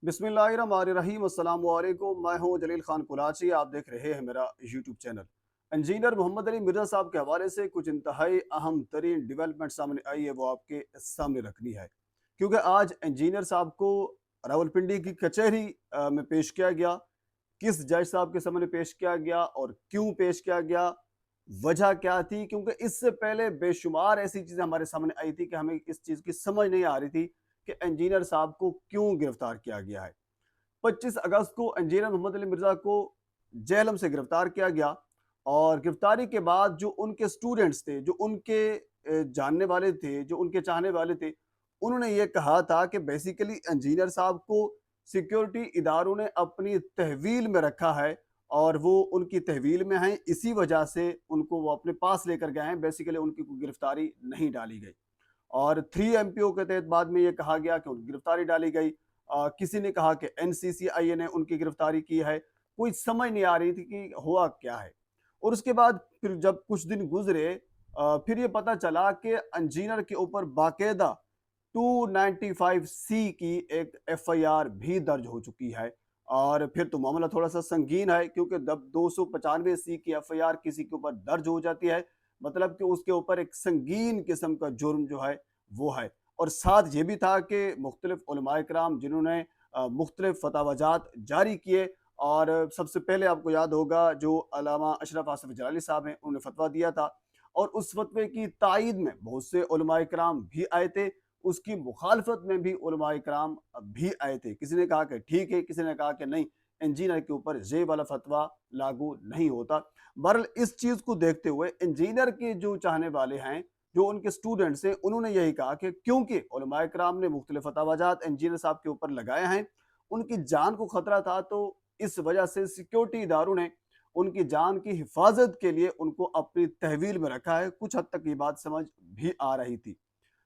बिस्मिल्लाहिर्रहमानिर्रहीम अस्सलाम वालेकुम। मैं हूं जलील खान कुलाची। आप देख रहे हैं मेरा YouTube channel. Engineer Mohammad Ali Mirza साहब के हवाले से कुछ इंतहाई अहम तरीन डेवलपमेंट सामने आई है, वो आपके सामने रखनी है। क्योंकि आज इंजीनियर साहब को रावलपिंडी की कचहरी में पेश किया गया। किस जज साहब के सामने पेश किया गया और क्यों पेश किया गया, वजह क्या थी? क्योंकि इससे पहले बेशुमार ऐसी चीज़ें हमारे सामने आई थी कि हमें इस चीज़ की समझ नहीं आ रही थी कि इंजीनियर साहब को क्यों गिरफ्तार किया गया है। 25 अगस्त को इंजीनियर मोहम्मद अली मिर्ज़ा को जेहलम से गिरफ्तार किया गया और गिरफ्तारी के बाद जो उनके स्टूडेंट्स थे, जो उनके जानने वाले थे, जो उनके चाहने वाले थे, उन्होंने ये कहा था कि बेसिकली इंजीनियर साहब को सिक्योरिटी इदारों ने अपनी तहवील में रखा है और वो उनकी तहवील में हैं, इसी वजह से उनको वो अपने पास लेकर गए हैं। बेसिकली उनकी कोई गिरफ्तारी नहीं डाली गई और 3 एमपीओ के तहत बाद में ये कहा गया कि उनकी गिरफ्तारी डाली गई। किसी ने कहा कि एनसीसीआईए ने उनकी गिरफ्तारी की है। कोई समझ नहीं आ रही थी कि हुआ क्या है। और उसके बाद फिर जब कुछ दिन गुजरे, फिर ये पता चला कि इंजीनियर के ऊपर बाकायदा 295 सी की एक एफआईआर भी दर्ज हो चुकी है। और फिर तो मामला थोड़ा सा संगीन है, क्योंकि जब 295 सी की एफआईआर किसी के ऊपर दर्ज हो जाती है, मतलब कि उसके ऊपर एक संगीन किस्म का जुर्म जो है वो है। और साथ ये भी था कि मुख्तलिफ उलमाए कराम जिन्होंने मुख्तलिफ फतावाजात जारी किए, और सबसे पहले आपको याद होगा जो अल्लामा अशरफ आसिफ जलाली साहब हैं, उन्होंने फतवा दिया था और उस फतवे की तायीद में बहुत से उलमाए कराम भी आए थे। उसकी मुखालफत में भी उलमाए कराम भी आए थे। किसी ने कहा कि ठीक है, किसी ने कहा कि नहीं, इंजीनियर के ऊपर ये वाला फतवा लागू नहीं होता। बहरहाल इस चीज़ को देखते हुए इंजीनियर के जो चाहने वाले हैं, जो उनके स्टूडेंट्स हैं, उन्होंने यही कहा कि क्योंकि उलमाए कराम ने मुख्तलिफ फतावाजात इंजीनियर साहब के ऊपर लगाए हैं, उनकी जान को खतरा था, तो इस वजह से सिक्योरिटी इदारों ने उनकी जान की हिफाजत के लिए उनको अपनी तहवील में रखा है। कुछ हद तक ये बात समझ भी आ रही थी।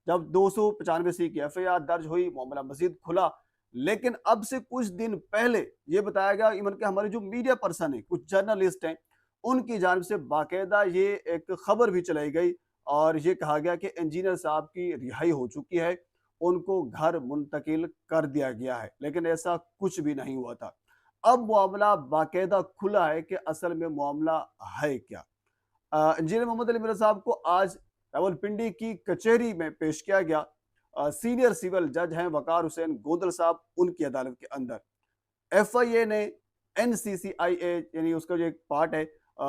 जब 295 सी की एफआईआर दर्ज हुई, मामला मजीद खुला। लेकिन अब से कुछ दिन पहले ये बताया गया, इवन के हमारे जो मीडिया पर्सन है, कुछ जर्नलिस्ट हैं, उनकी जानिब से बाकायदा ये एक खबर भी चलाई गई और ये कहा गया कि इंजीनियर साहब की रिहाई हो चुकी है, उनको घर मुंतकिल कर दिया गया है। लेकिन ऐसा कुछ भी नहीं हुआ था। अब मामला बाकायदा खुला है कि असल में मामला है क्या। इंजीनियर मोहम्मद अली मिर्ज़ा साहब को आज रावलपिंडी की कचहरी में पेश किया गया। सीनियर सिविल जज हैं वकार हुसैन गोंदल साहब, उनकी अदालत के अंदर। एफआईए ने एनसीसीआईए, यानी उसका जो एक पार्ट है,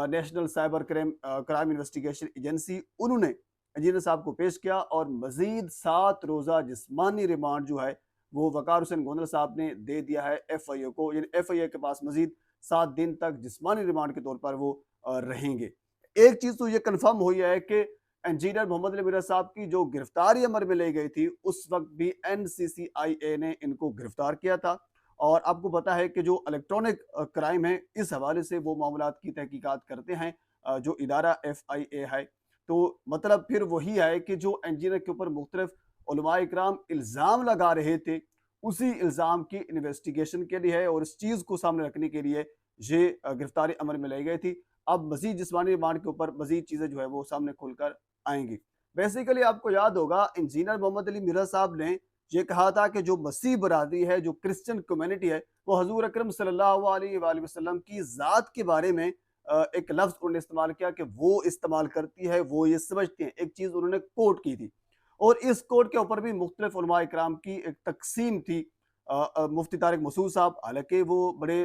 national cyber crime investigation agency, उन्होंने इंजीनियर साहब को पेश किया और मजीद 7 रोज़ा जिस्मानी रिमांड जो है वो वकार हुसैन गोंदल साहब ने दे दिया है एफआईए को। यानी एफआईए के पास मजीद 7 दिन तक जिस्मानी रिमांड के तौर पर वो रहेंगे। एक चीज़ तो ये कन्फर्म हुई है कि इंजीनियर मोहम्मद अली मिर्ज़ा साहब की जो गिरफ्तारी अमर में ली गई थी, उस वक्त भी एनसीसीआईए ने इनको गिरफ्तार किया था। और आपको पता है कि जो इलेक्ट्रॉनिक क्राइम है, इस हवाले से वो मामलात की तहकीकात करते हैं जो इदारा एफआईए है। तो मतलब फिर वही है कि जो इंजीनियर के ऊपर मुख्तलिफ उलमाए इकराम इल्ज़ाम लगा रहे थे, उसी इल्ज़ाम की इन्वेस्टिगेशन के लिए है और इस चीज़ को सामने रखने के लिए ये गिरफ्तारी अमल में लाई गई थी। अब मजीद जिस्मानी रिमांड के ऊपर मजीद चीज़ें जो है वो सामने खुलकर आएंगी। बेसिकली आपको याद होगा, इंजीनियर मोहम्मद अली मिर्ज़ा साहब ने ये कहा था कि जो मसीह बरादरी है, जो क्रिश्चियन कम्युनिटी है, वो हजूर अकरम सल्लल्लाहु अलैहि वसल्लम की ज़ात के बारे में एक लफ्ज़ उन्होंने इस्तेमाल किया कि वो इस्तेमाल करती है, वो ये समझते हैं। एक चीज़ उन्होंने कोट की थी और इस कोट के ऊपर भी मुख्तलिफ उलमा इकराम की एक तकसीम थी। मुफ्ती तारिक मसूद साहब, हालांकि वो बड़े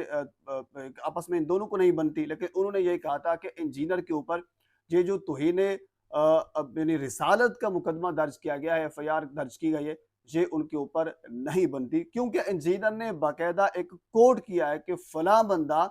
आपस में इन दोनों को नहीं बनती, लेकिन उन्होंने ये कहा था कि इंजीनियर के ऊपर ये जो तौहीन यानी रिसालत का मुकदमा दर्ज किया गया है, एफआईआर दर्ज की गई है, ये उनके ऊपर नहीं बनती, क्योंकि इंजीनियर ने बाकायदा एक कोड किया है कि फलां बंदा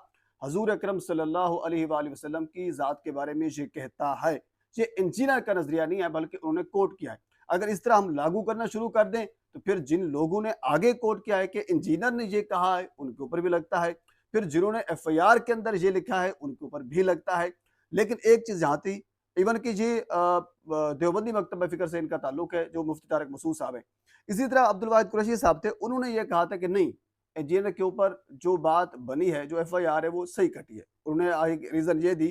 हजूर अकरम सल्लल्लाहु अलैहि वसल्लम की ज़ात के बारे में ये कहता है। ये इंजीनियर का नजरिया नहीं है, बल्कि उन्होंने कोड किया है। अगर इस तरह हम लागू करना शुरू कर दें, तो फिर जिन लोगों ने आगे कोड किया है कि इंजीनियर ने ये कहा है, उनके ऊपर भी लगता है। फिर जिन्होंने एफआईआर के अंदर ये लिखा है, उनके ऊपर भी लगता है। लेकिन एक चीज़ यहाँ थी, इवन कि ये देवबंदी मकतब फ़िक्र से इनका ताल्लुक है, जो मुफ्ती तारिक मसूद साहब हैं। इसी तरह अब्दुल वाहिद कुरैशी साहब थे, उन्होंने ये कहा था कि नहीं, इंजीनियर के ऊपर जो बात बनी है, जो एफआईआर है, वो सही कटी है। उन्होंने एक रीज़न ये दी,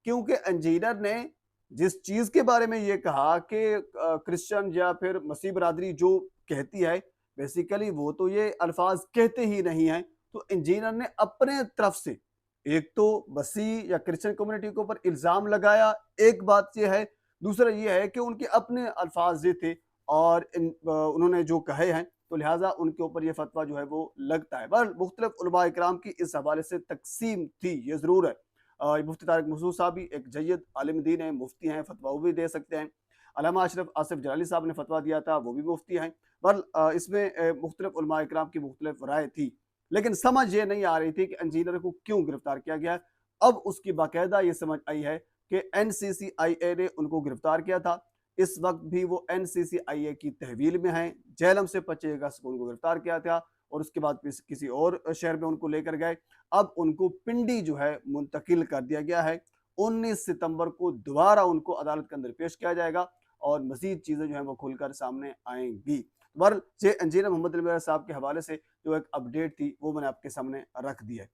क्योंकि इंजीनियर ने जिस चीज़ के बारे में ये कहा कि क्रिश्चियन या फिर मसीह बरादरी जो कहती है, बेसिकली वो तो ये अल्फाज कहते ही नहीं हैं, तो इंजीनियर ने अपने तरफ से एक तो मसीह या क्रिश्चियन कम्युनिटी के ऊपर इल्ज़ाम लगाया, एक बात ये है, दूसरा ये है कि उनके अपने अल्फाज ये थे और उन्होंने जो कहे हैं, तो लिहाजा उनके ऊपर ये फतवा जो है वो लगता है। बहरहाल मुख्तलिफ उलमा इकराम की इस हवाले से तकसीम थी, ये ज़रूर है। मुफ्ती तारिक मसूद साहब भी एक जय्यद आलिम दीन हैं, मुफ्ती हैं, फतवा वो भी दे सकते हैं। अल्लामा अशरफ आसिफ जलाली साहब ने फतवा दिया था, वो भी मुफ्ती हैं। बहरहाल इसमें मुख्तलिफ उलमा इकराम की मुख्तलिफ राय थी, लेकिन समझ ये नहीं आ रही थी कि इंजीनियर को क्यों गिरफ्तार किया गया। अब उसकी बाकायदा ये समझ आई है कि एनसीसीआईए ने उनको गिरफ्तार किया था। इस वक्त भी वो एनसीसीआईए की तहवील में हैं, जेहलम से 25 अगस्त को उनको गिरफ्तार किया था और उसके बाद किसी और शहर में उनको लेकर गए। अब उनको पिंडी जो है मुंतकिल कर दिया गया है। 19 सितंबर को दोबारा उनको अदालत के अंदर पेश किया जाएगा और मजीद चीज़ें जो हैं वो खुलकर सामने आएंगी। बहरहाल ये इंजीनियर मोहम्मद अली मिर्ज़ा साहब के हवाले से जो एक अपडेट थी वो मैंने आपके सामने रख दी है।